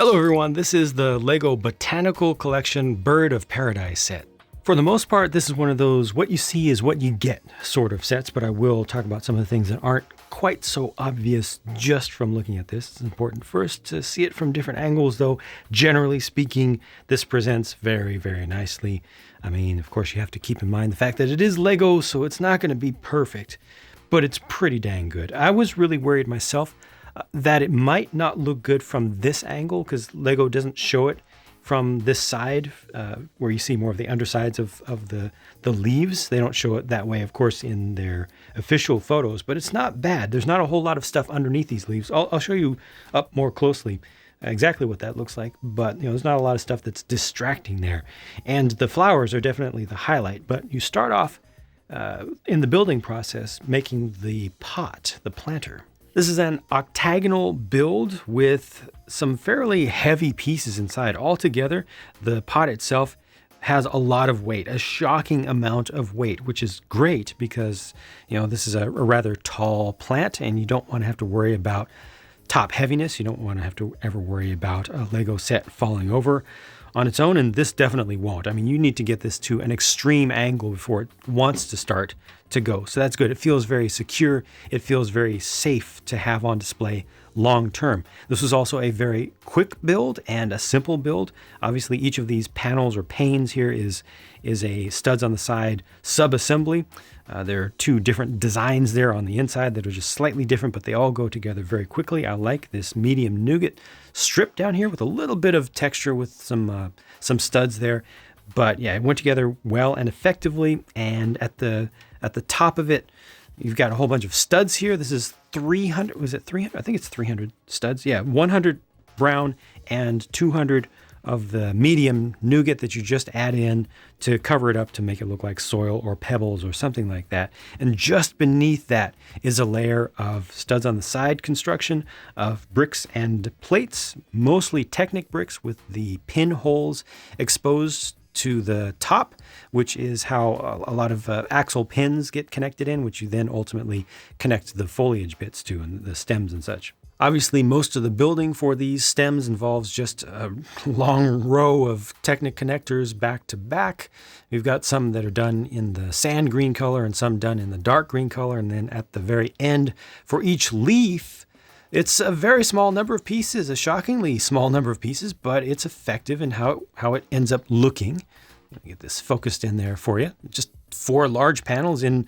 Hello everyone, this is the LEGO Botanical Collection Bird of Paradise set. For the most part, this is one of those what you see is what you get sort of sets, but I will talk about some of the things that aren't quite so obvious just from looking at this. It's important first to see it from different angles, though generally speaking, this presents very, very nicely. I mean, of course, you have to keep in mind the fact that it is LEGO, so it's not going to be perfect, but it's pretty dang good. I was really worried myself that it might not look good from this angle because LEGO doesn't show it from this side where you see more of the undersides of the leaves. They don't show it that way, of course, in their official photos, but it's not bad. There's not a whole lot of stuff underneath these leaves. I'll show you up more closely exactly what that looks like, but there's not a lot of stuff that's distracting there. And the flowers are definitely the highlight, but you start off in the building process making the pot, the planter. This is an octagonal build with some fairly heavy pieces inside. Altogether, the pot itself has a lot of weight, a shocking amount of weight, which is great because, this is a rather tall plant and you don't want to have to worry about top heaviness. You don't want to have to ever worry about a LEGO set falling over on its own, and this definitely won't. I mean, you need to get this to an extreme angle before it wants to start to go. So that's good. It feels very secure. It feels very safe to have on display long term. This was also a very quick build and a simple build. Obviously, each of these panels or panes here is a studs on the side sub-assembly. There are two different designs there on the inside that are just slightly different, but they all go together very quickly. I like this medium nougat strip down here with a little bit of texture with some studs there. But yeah, it went together well and effectively. And at the top of it, you've got a whole bunch of studs here. This is 300, was it 300? I think it's 300 studs. Yeah, 100 brown and 200 of the medium nougat that you just add in to cover it up to make it look like soil or pebbles or something like that. And just beneath that is a layer of studs on the side construction of bricks and plates, mostly Technic bricks with the pinholes exposed to the top, which is how a lot of axle pins get connected in, which you then ultimately connect the foliage bits to and the stems and such. Obviously, most of the building for these stems involves just a long row of Technic connectors back to back. We've got some that are done in the sand green color and some done in the dark green color. And then at the very end, for each leaf, it's a very small number of pieces, a shockingly small number of pieces, but it's effective in how it ends up looking. Let me get this focused in there for you. Just 4 large panels in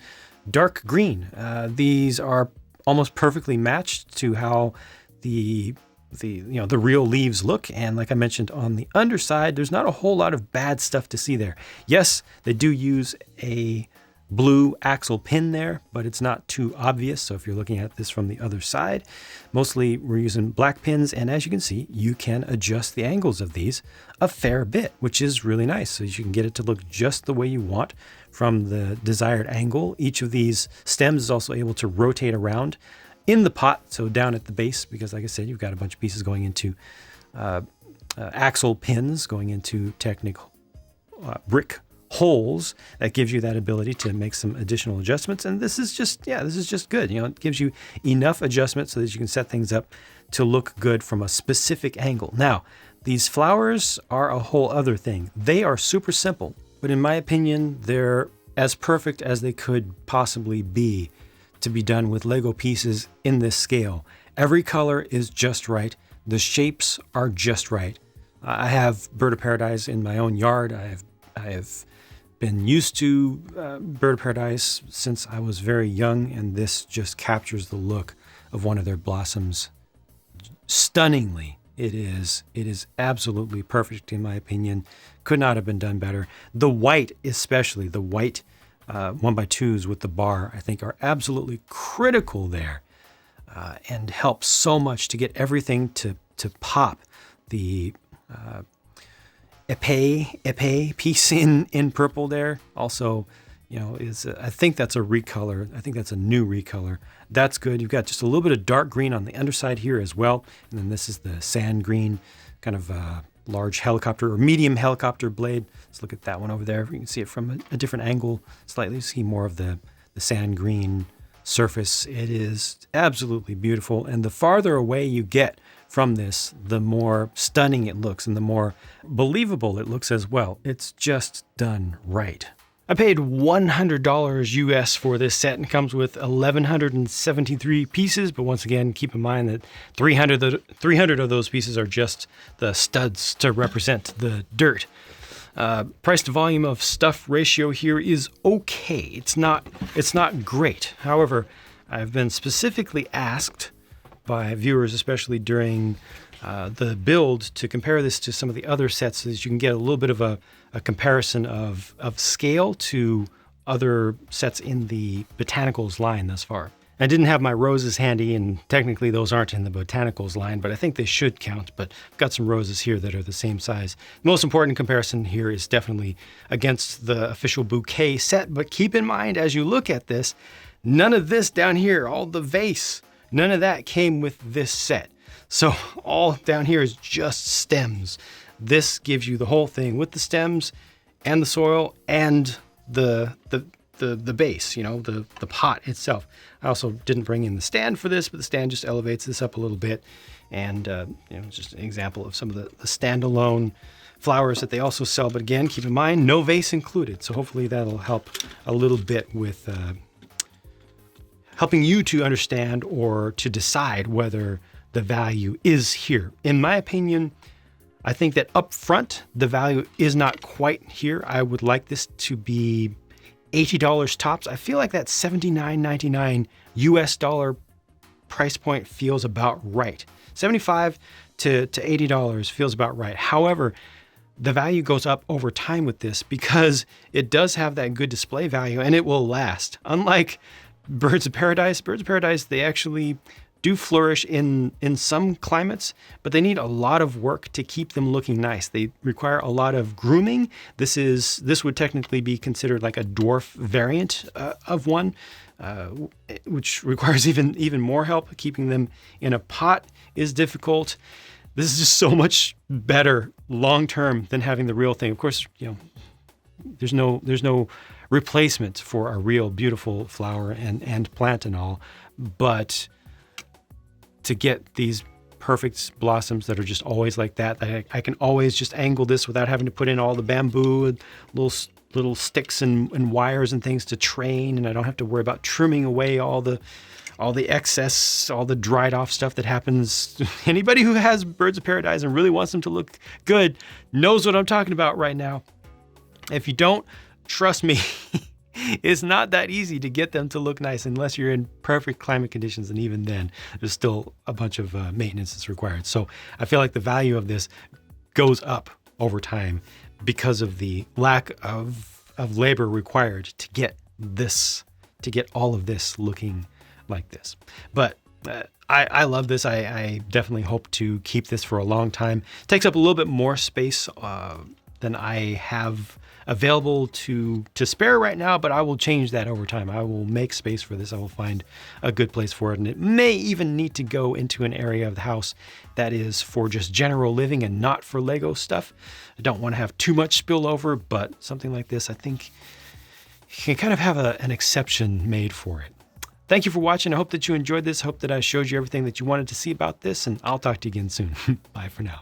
dark green. These are almost perfectly matched to how the real leaves look. And like I mentioned on the underside, there's not a whole lot of bad stuff to see there. Yes, they do use a blue axle pin there, but it's not too obvious. So if you're looking at this from the other side, mostly we're using black pins. And as you can see, you can adjust the angles of these a fair bit, which is really nice. So you can get it to look just the way you want from the desired angle. Each of these stems is also able to rotate around in the pot. So down at the base, because like I said, you've got a bunch of pieces going into axle pins, going into Technic brick holes that gives you that ability to make some additional adjustments. And this is just good. It gives you enough adjustments so that you can set things up to look good from a specific angle. Now, these flowers are a whole other thing. They are super simple, but in my opinion, they're as perfect as they could possibly be to be done with LEGO pieces in this scale. Every color is just right. The shapes are just right. I have Bird of Paradise in my own yard. I have been used to Bird of Paradise since I was very young, and this just captures the look of one of their blossoms stunningly. It is absolutely perfect in my opinion. Could not have been done better. The white, especially the white 1x2s with the bar, I think are absolutely critical there and help so much to get everything to pop. The épée piece in purple there also, I think that's a recolor. I think that's a new recolor. That's good. You've got just a little bit of dark green on the underside here as well. And then this is the sand green, kind of large helicopter or medium helicopter blade. Let's look at that one over there. You can see it from a different angle slightly. See more of the sand green surface. It is absolutely beautiful. And the farther away you get from this, the more stunning it looks and the more believable it looks as well. It's just done right. I paid $100 US for this set and comes with 1,173 pieces. But once again, keep in mind that 300 of those pieces are just the studs to represent the dirt. Price to volume of stuff ratio here is okay. It's not great. However, I've been specifically asked by viewers, especially during the build, to compare this to some of the other sets so that you can get a little bit of a comparison of scale to other sets in the Botanicals line thus far. I didn't have my roses handy, and technically those aren't in the Botanicals line, but I think they should count. But I've got some roses here that are the same size. The most important comparison here is definitely against the official bouquet set. But keep in mind, as you look at this, none of this down here, all the vase, none of that came with this set. So all down here is just stems. This gives you the whole thing with the stems and the soil and the base, the pot itself. I also didn't bring in the stand for this, but the stand just elevates this up a little bit. And, it's just an example of some of the standalone flowers that they also sell. But again, keep in mind, no vase included. So hopefully that'll help a little bit with helping you to understand or to decide whether the value is here. In my opinion, I think that up front, the value is not quite here. I would like this to be $80 tops. I feel like that $79.99 US dollar price point feels about right. $75 to $80 feels about right. However, the value goes up over time with this because it does have that good display value and it will last. Unlike birds of paradise, they actually do flourish in some climates, but they need a lot of work to keep them looking nice. They require a lot of grooming. This would technically be considered like a dwarf variant of one, which requires even more help. Keeping them in a pot is difficult. This is just so much better long-term than having the real thing. Of course, there's no replacement for a real beautiful flower and plant and all, but to get these perfect blossoms that are just always like that, I can always just angle this without having to put in all the bamboo and little sticks and wires and things to train, and I don't have to worry about trimming away all the excess, all the dried off stuff that happens. Anybody who has birds of paradise and really wants them to look good knows what I'm talking about right now. If you don't, trust me, it's not that easy to get them to look nice unless you're in perfect climate conditions. And even then, there's still a bunch of maintenance that's required. So I feel like the value of this goes up over time because of the lack of labor required to get all of this looking like this. But I love this. I definitely hope to keep this for a long time. It takes up a little bit more space than I have available to spare right now, but I will change that over time. I will make space for this. I will find a good place for it. And it may even need to go into an area of the house that is for just general living and not for Lego stuff. I don't want to have too much spillover, but something like this, I think you can kind of have an exception made for it. Thank you for watching. I hope that you enjoyed this. I hope that I showed you everything that you wanted to see about this, and I'll talk to you again soon. Bye for now.